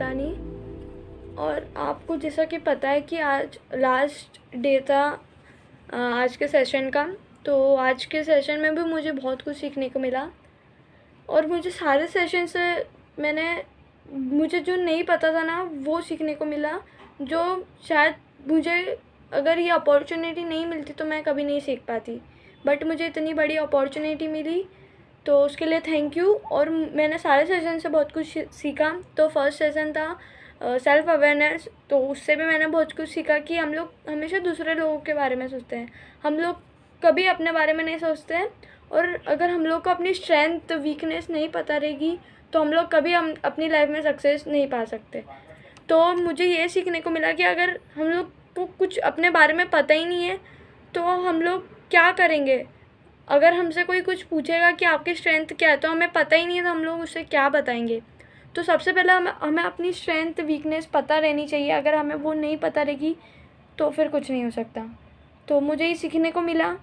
पता नहीं। और आपको जैसा कि पता है कि आज लास्ट डे था आज के सेशन का, तो आज के सेशन में भी मुझे बहुत कुछ सीखने को मिला। और मुझे सारे सेशन से मुझे जो नहीं पता था ना वो सीखने को मिला, जो शायद मुझे अगर ये अपॉर्चुनिटी नहीं मिलती तो मैं कभी नहीं सीख पाती। बट मुझे इतनी बड़ी अपॉर्चुनिटी मिली तो उसके लिए थैंक यू। और मैंने सारे सेशन से बहुत कुछ सीखा। तो फर्स्ट सेशन था सेल्फ़ अवेयरनेस, तो उससे भी मैंने बहुत कुछ सीखा कि हम लोग हमेशा दूसरे लोगों के बारे में सोचते हैं, हम लोग कभी अपने बारे में नहीं सोचते हैं। और अगर हम लोग को अपनी स्ट्रेंथ वीकनेस नहीं पता रहेगी तो हम लोग कभी हम अपनी लाइफ में सक्सेस नहीं पा सकते। तो मुझे ये सीखने को मिला कि अगर हम लोग को कुछ अपने बारे में पता ही नहीं है तो हम लोग क्या करेंगे। अगर हमसे कोई कुछ पूछेगा कि आपकी स्ट्रेंथ क्या है तो हमें पता ही नहीं है तो हम लोग उससे क्या बताएंगे। तो सबसे पहले हमें अपनी स्ट्रेंथ वीकनेस पता रहनी चाहिए। अगर हमें वो नहीं पता रहेगी तो फिर कुछ नहीं हो सकता। तो मुझे ये सीखने को मिला।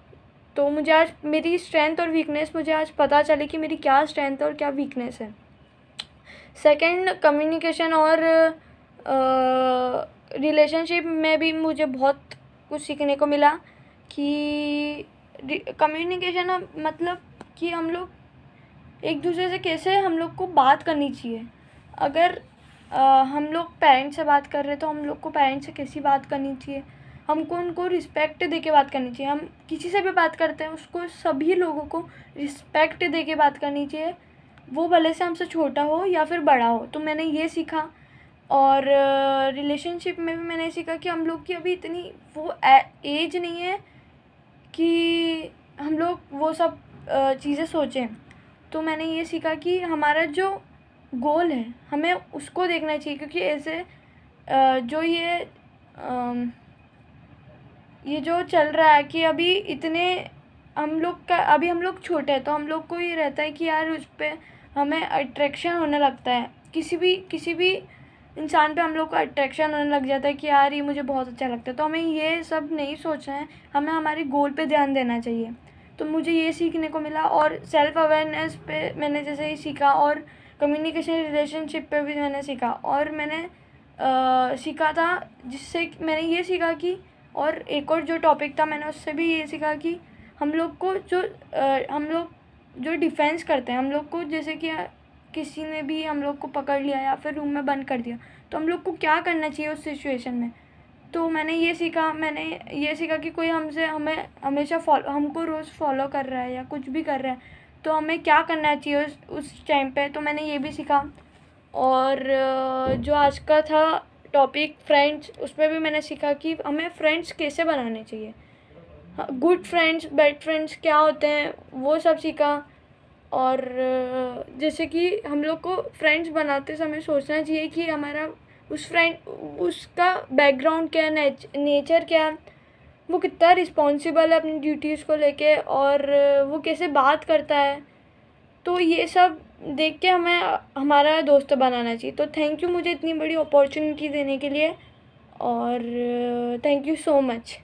तो मुझे आज मेरी स्ट्रेंथ और वीकनेस मुझे आज पता चले कि मेरी क्या स्ट्रेंथ और क्या वीकनेस है। सेकंड, कम्युनिकेशन और रिलेशनशिप में भी मुझे बहुत कुछ सीखने को मिला कि कम्युनिकेशन मतलब कि हम लोग एक दूसरे से कैसे हम लोग को बात करनी चाहिए। अगर हम लोग पेरेंट्स से बात कर रहे हैं तो हम लोग को पेरेंट्स से कैसी बात करनी चाहिए, हमको उनको रिस्पेक्ट दे के बात करनी चाहिए। हम किसी से भी बात करते हैं उसको सभी लोगों को रिस्पेक्ट दे के बात करनी चाहिए, वो भले से हमसे छोटा हो या फिर बड़ा हो। तो मैंने ये सीखा। और रिलेशनशिप में भी मैंने सीखा कि हम लोग की अभी इतनी वो एज नहीं है कि हम लोग वो सब चीज़ें सोचें। तो मैंने ये सीखा कि हमारा जो गोल है हमें उसको देखना चाहिए, क्योंकि ऐसे जो ये जो चल रहा है कि अभी इतने हम लोग छोटे हैं तो हम लोग को ये रहता है कि यार उस पर हमें अट्रैक्शन होने लगता है। किसी भी इंसान पे हम लोग को अट्रैक्शन होने लग जाता है कि यार ये मुझे बहुत अच्छा लगता है। तो हमें ये सब नहीं सोचना है, हमें हमारे गोल पे ध्यान देना चाहिए। तो मुझे ये सीखने को मिला। और सेल्फ़ अवेयरनेस पे मैंने जैसे ही सीखा, और कम्युनिकेशन रिलेशनशिप पे भी मैंने सीखा। और मैंने सीखा था जिससे मैंने ये सीखा कि, और एक और जो टॉपिक था मैंने उससे भी ये सीखा कि हम लोग को जो डिफेंस करते हैं, हम लोग को जैसे कि किसी ने भी हम लोग को पकड़ लिया या फिर रूम में बंद कर दिया तो हम लोग को क्या करना चाहिए उस सिचुएशन में। तो मैंने ये सीखा कि कोई हमें हमेशा हमको रोज़ फॉलो कर रहा है या कुछ भी कर रहा है तो हमें क्या करना चाहिए उस टाइम पे। तो मैंने ये भी सीखा। और जो आज का था टॉपिक फ्रेंड्स, उसमें भी मैंने सीखा कि हमें फ्रेंड्स कैसे बनाने चाहिए, गुड फ्रेंड्स बैड फ्रेंड्स क्या होते हैं वो सब सीखा। और जैसे कि हम लोग को फ्रेंड्स बनाते समय सोचना चाहिए कि हमारा उसका बैकग्राउंड क्या है, नेचर क्या है, वो कितना रिस्पॉन्सिबल है अपनी ड्यूटीज़ को लेके, और वो कैसे बात करता है। तो ये सब देख के हमें हमारा दोस्त बनाना चाहिए। तो थैंक यू मुझे इतनी बड़ी अपॉर्चुनिटी देने के लिए, और थैंक यू सो मच।